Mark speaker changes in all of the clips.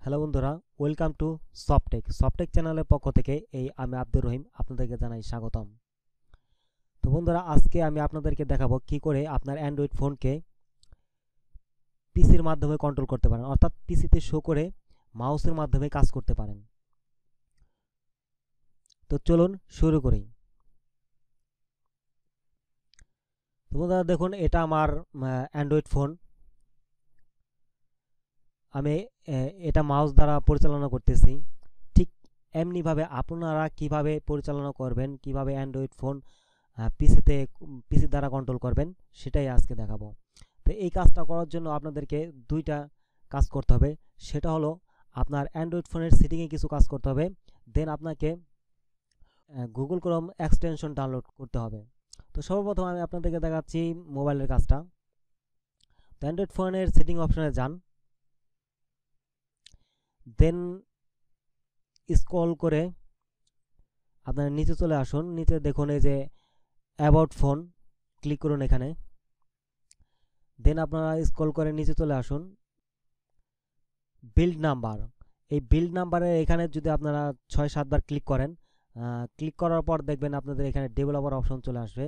Speaker 1: Hello বন্ধুরা, welcome to Softech চ্যানেলের পক্ষ থেকে আমি আব্দুর রহিম আপনাদেরকে জানাই স্বাগতম। তো বন্ধুরা, আজকে আমি আপনাদেরকে দেখাবো কি করে আপনার অ্যান্ড্রয়েড ফোনকে পিসির মাধ্যমে কন্ট্রোল করতে পারেন, অর্থাৎ পিসিতে শো করে মাউসের মাধ্যমে কাজ করতে পারেন। তো চলুন শুরু করি। তো বন্ধুরা দেখুন, এটা আমার অ্যান্ড্রয়েড ফোন। আমি এটা মাউস দ্বারা পরিচালনা করতেছি। ঠিক এমনিভাবে আপনারা কিভাবে পরিচালনা করবেন, কিভাবে অ্যান্ড্রয়েড ফোন পিসি দ্বারা কন্ট্রোল করবেন, সেটাই আজকে দেখাবো। তো এই কাজটা করার জন্য আপনাদেরকে দুইটা কাজ করতে হবে। সেটা হলো আপনার অ্যান্ড্রয়েড ফোনের সেটিংয়ে কিছু কাজ করতে হবে, দেন আপনাকে গুগল ক্রোম এক্সটেনশন ডাউনলোড করতে হবে। তো সর্বপ্রথম আমি আপনাদেরকে দেখাচ্ছি মোবাইলের কাজটা। তো অ্যান্ড্রয়েড ফোনের সেটিং অপশনে যান, দেন স্ক্রল করে আপনার নিচে চলে আসুন। নিচে দেখুন এই যে অ্যাবাউট ফোন, ক্লিক করুন এখানে। দেন আপনারা স্ক্রল করে নিচে চলে আসুন। বিল্ড নাম্বার, এই বিল্ড নাম্বারের এখানে যদি আপনারা 6-7 বার ক্লিক করেন, ক্লিক করার পর দেখবেন আপনাদের এখানে ডেভেলপার অপশন চলে আসবে।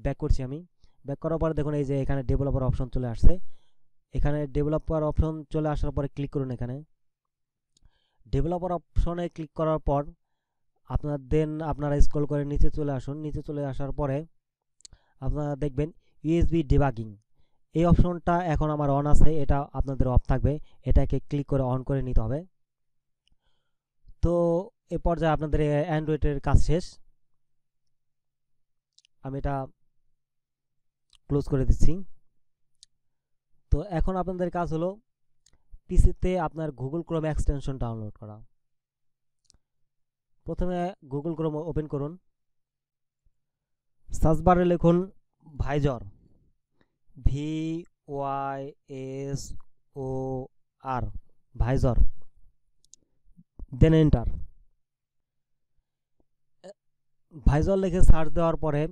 Speaker 1: ব্যাক করছি আমি। ব্যাক করার পর দেখুন এই যে এখানে ডেভেলপার অপশন চলে আসছে। এখানে ডেভেলপার অপশন চলে আসার পরে ক্লিক করুন এখানে। ডেভেলপার অপশনে ক্লিক করার পর আপনারা স্ক্রল করে নিচে চলে আসুন। নিচে চলে আসার পরে আপনারা দেখবেন ইউএসবি ডিবাগিং, এই অপশনটা এখন আমার অন আছে, এটা আপনাদের অফ থাকবে। এটাকে ক্লিক করে অন করে নিতে হবে। তো এ পর্যায়ে আপনাদের অ্যান্ড্রয়েডের কাজ শেষ। আমি এটা ক্লোজ করে দিচ্ছি। তো এখন আপনাদের কাজ হলো পিসিতে আপনার গুগল ক্রোম এক্সটেনশন ডাউনলোড করা। প্রথমে গুগল ক্রোম ওপেন করুন। সার্চ বারে লিখুন ভাইজর, VYSOR, ভাইজর, দেন এন্টার। ভাইজর লিখে সার্চ দেওয়ার পরে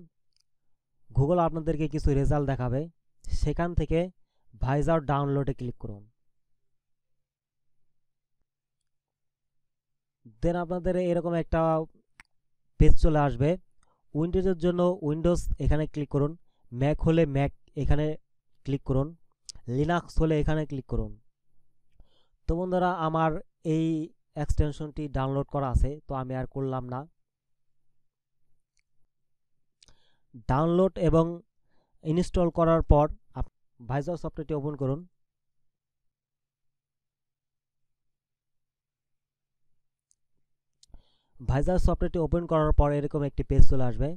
Speaker 1: গুগল আপনাদেরকে কিছু রেজাল্ট দেখাবে। সেখান থেকে ভাইজর ডাউনলোডে ক্লিক করুন। দেন আপনাদের এরকম একটা পেজ চলে আসবে। উইন্ডোজের জন্য উইন্ডোজ এখানে ক্লিক করুন, ম্যাক হলে ম্যাক এখানে ক্লিক করুন, লিনাক্স হলে এখানে ক্লিক করুন। তো বন্ধুরা, আমার এই এক্সটেনশনটি ডাউনলোড করা আছে, তো আমি আর করলাম না। ডাউনলোড এবং ইনস্টল করার পর ভাইজর সফটওয়্যারটি ওপেন করুন। ভাইজর সফটওয়্যারটি ওপেন করার পর এরকম একটি পেজ চলে আসবে।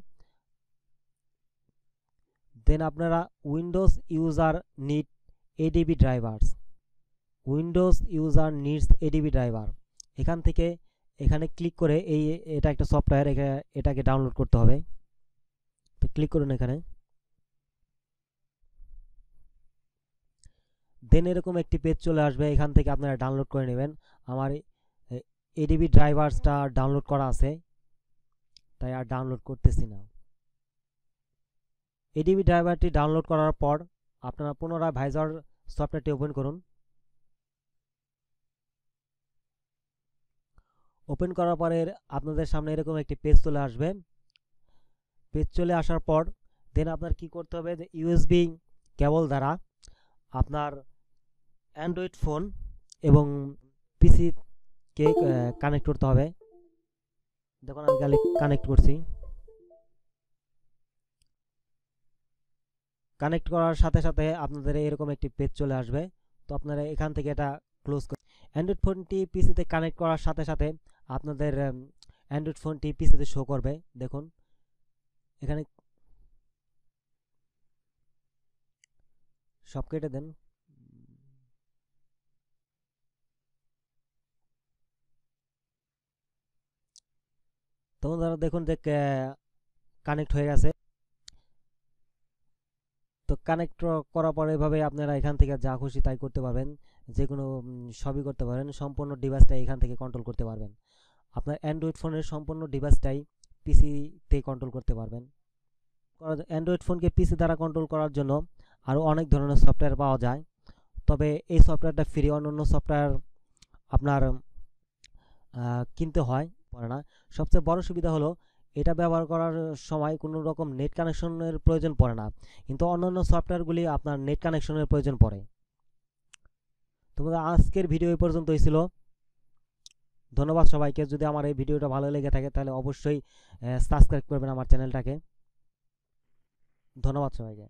Speaker 1: দেন আপনারা Windows user need ADB drivers, Windows user needs ADB driver, এখান থেকে এখানে ক্লিক করে এটা একটা সফটওয়্যার, এটাকে ডাউনলোড করতে হবে। তো ক্লিক করুন এখানে। দেন এরকম একটি পেজ চলে আসবে, এখান থেকে আপনারা ডাউনলোড করে নেবেন। আমার এডিবি ড্রাইভার্সটা ডাউনলোড করা আছে, তাই আর ডাউনলোড করতেছি না। এডিবি ড্রাইভারটি ডাউনলোড করার পর আপনারা পুনরায় ভাইজর সফটওয়্যারটি ওপেন করুন। ওপেন করার পরে আপনাদের সামনে এরকম একটি পেজ চলে আসবে। পেজ চলে আসার পর দেন আপনার কি করতে হবে, যে ইউএসবি কেবল দ্বারা আপনার অ্যান্ড্রয়েড ফোন এবং পিসিকে কানেক্ট করতে হবে। দেখুন আমি কানেক্ট করছি। কানেক্ট করার সাথে সাথে আপনাদের এরকম একটি পেজ চলে আসবে। তো আপনারা এখান থেকে এটা ক্লোজ করুন। অ্যান্ড্রয়েড ফোনটি পিসিতে কানেক্ট করার সাথে সাথে আপনাদের অ্যান্ড্রয়েড ফোনটি পিসিতে শো করবে। দেখুন এখানে সব কেটে দেন। তো বন্ধুরা দেখুন যে কানেক্ট হয়ে গেছে। তো কানেক্ট করার পরে এভাবে আপনারা এখান থেকে যা খুশি তাই করতে পারবেন, যে কোনো সবই করতে পারেন। সম্পূর্ণ ডিভাইসটাই এখান থেকে কন্ট্রোল করতে পারবেন। আপনার অ্যান্ড্রয়েড ফোনের সম্পূর্ণ ডিভাইসটাই পিসিতে কন্ট্রোল করতে পারবেন। অ্যান্ড্রয়েড ফোনকে পিসি দ্বারা কন্ট্রোল করার জন্য আরও অনেক ধরনের সফটওয়্যার পাওয়া যায়, তবে এই সফটওয়্যারটা ফ্রি। অন্যান্য সফটওয়্যার আপনার কিনতে হয় পড়ে না। সবচেয়ে বড় সুবিধা হলো এটা ব্যবহার করার সময় কোনো রকম নেট কানেকশনের প্রয়োজন পড়ে না, কিন্তু অন্যান্য সফটওয়্যারগুলি আপনার নেট কানেকশনের প্রয়োজন পড়ে। তোমাদের আজকের ভিডিও এই পর্যন্তই ছিল। ধন্যবাদ সবাইকে। যদি আমার এই ভিডিওটা ভালো লেগে থাকে তাহলে অবশ্যই সাবস্ক্রাইব করবেন আমার চ্যানেলটাকে। ধন্যবাদ সবাইকে।